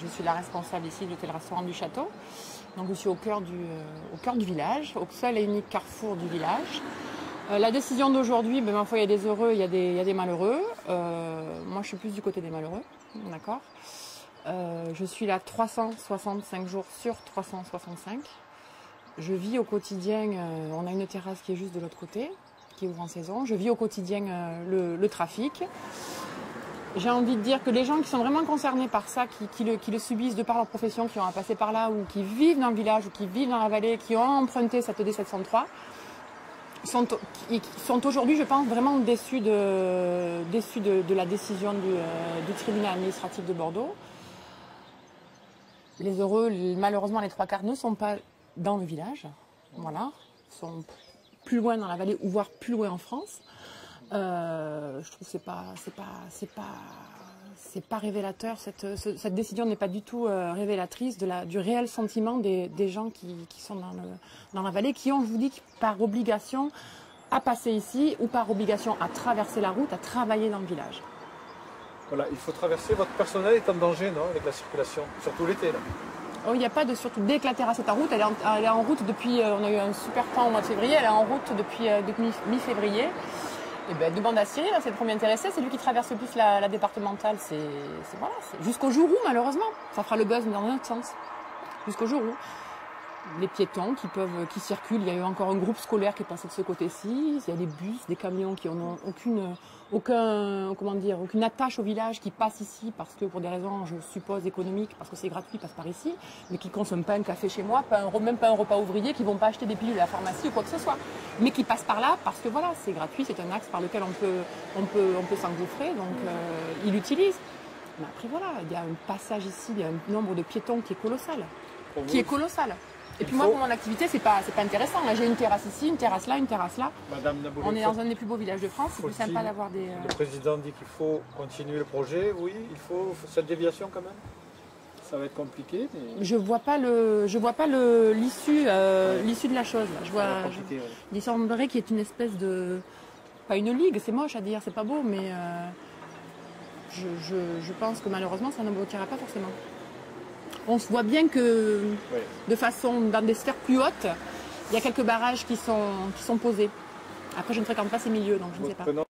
je suis la responsable ici de l'hôtel-restaurant du château. Donc je suis au cœur du village, au seul et unique carrefour du village. La décision d'aujourd'hui, ma foi, il y a des heureux, il y a des malheureux. Moi, je suis plus du côté des malheureux, d'accord. Je suis là 365 jours sur 365. Je vis au quotidien, on a une terrasse qui est juste de l'autre côté, qui ouvre en saison. Je vis au quotidien le trafic. J'ai envie de dire que les gens qui sont vraiment concernés par ça, qui le subissent de par leur profession, qui ont à passer par là, ou qui vivent dans le village, ou qui vivent dans la vallée, qui ont emprunté cette D703, sont aujourd'hui, je pense, vraiment déçus de la décision du tribunal administratif de Bordeaux. Les heureux, malheureusement, les trois quarts ne sont pas dans le village, voilà, sont plus loin dans la vallée, ou voire plus loin en France. Je trouve que c'est pas révélateur. Cette décision n'est pas du tout révélatrice du réel sentiment des gens qui sont dans la vallée, qui ont, je vous dis, par obligation à passer ici ou par obligation à traverser la route, à travailler dans le village. Voilà, il faut traverser. Votre personnel est en danger, non, avec la circulation, surtout l'été, là. Oh, il n'y a pas de surtout dès que la terrasse est en route, elle est en route depuis. On a eu un super temps au mois de février, elle est en route depuis mi-février. Et ben, demande à Cyril, c'est le premier intéressé, c'est lui qui traverse le plus la départementale. Voilà, jusqu'au jour où, malheureusement, ça fera le buzz dans notre sens. Jusqu'au jour où les piétons qui circulent, il y a eu encore un groupe scolaire qui est passé de ce côté-ci, il y a des bus, des camions qui n'ont aucune attache au village, qui passent ici parce que pour des raisons, je suppose, économiques, parce que c'est gratuit, passent par ici, mais qui ne consomment pas un café chez moi, même pas un repas ouvrier, qui ne vont pas acheter des pilules à la pharmacie ou quoi que ce soit, mais qui passent par là parce que voilà, c'est gratuit, c'est un axe par lequel on peut s'engouffrer, donc ils l'utilisent. Mais après voilà, il y a un passage ici, il y a un nombre de piétons qui est colossal. Et puis moi, pour mon activité, c'est pas intéressant. Là, j'ai une terrasse ici, une terrasse là, une terrasse là. Madame Naboulé, on est dans un des plus beaux villages de France. C'est plus sympa d'avoir des... Le président dit qu'il faut continuer le projet. Oui, il faut cette déviation quand même. Ça va être compliqué. Mais... Je vois pas l'issue de la chose. Il semblerait qu'il y ait une espèce de... Pas une ligue, c'est moche à dire, c'est pas beau, mais je pense que malheureusement, ça n'aboutira pas forcément. On se voit bien que, de façon, dans des sphères plus hautes, il y a quelques barrages qui sont posés. Après, je ne fréquente pas ces milieux, donc je ne sais pas.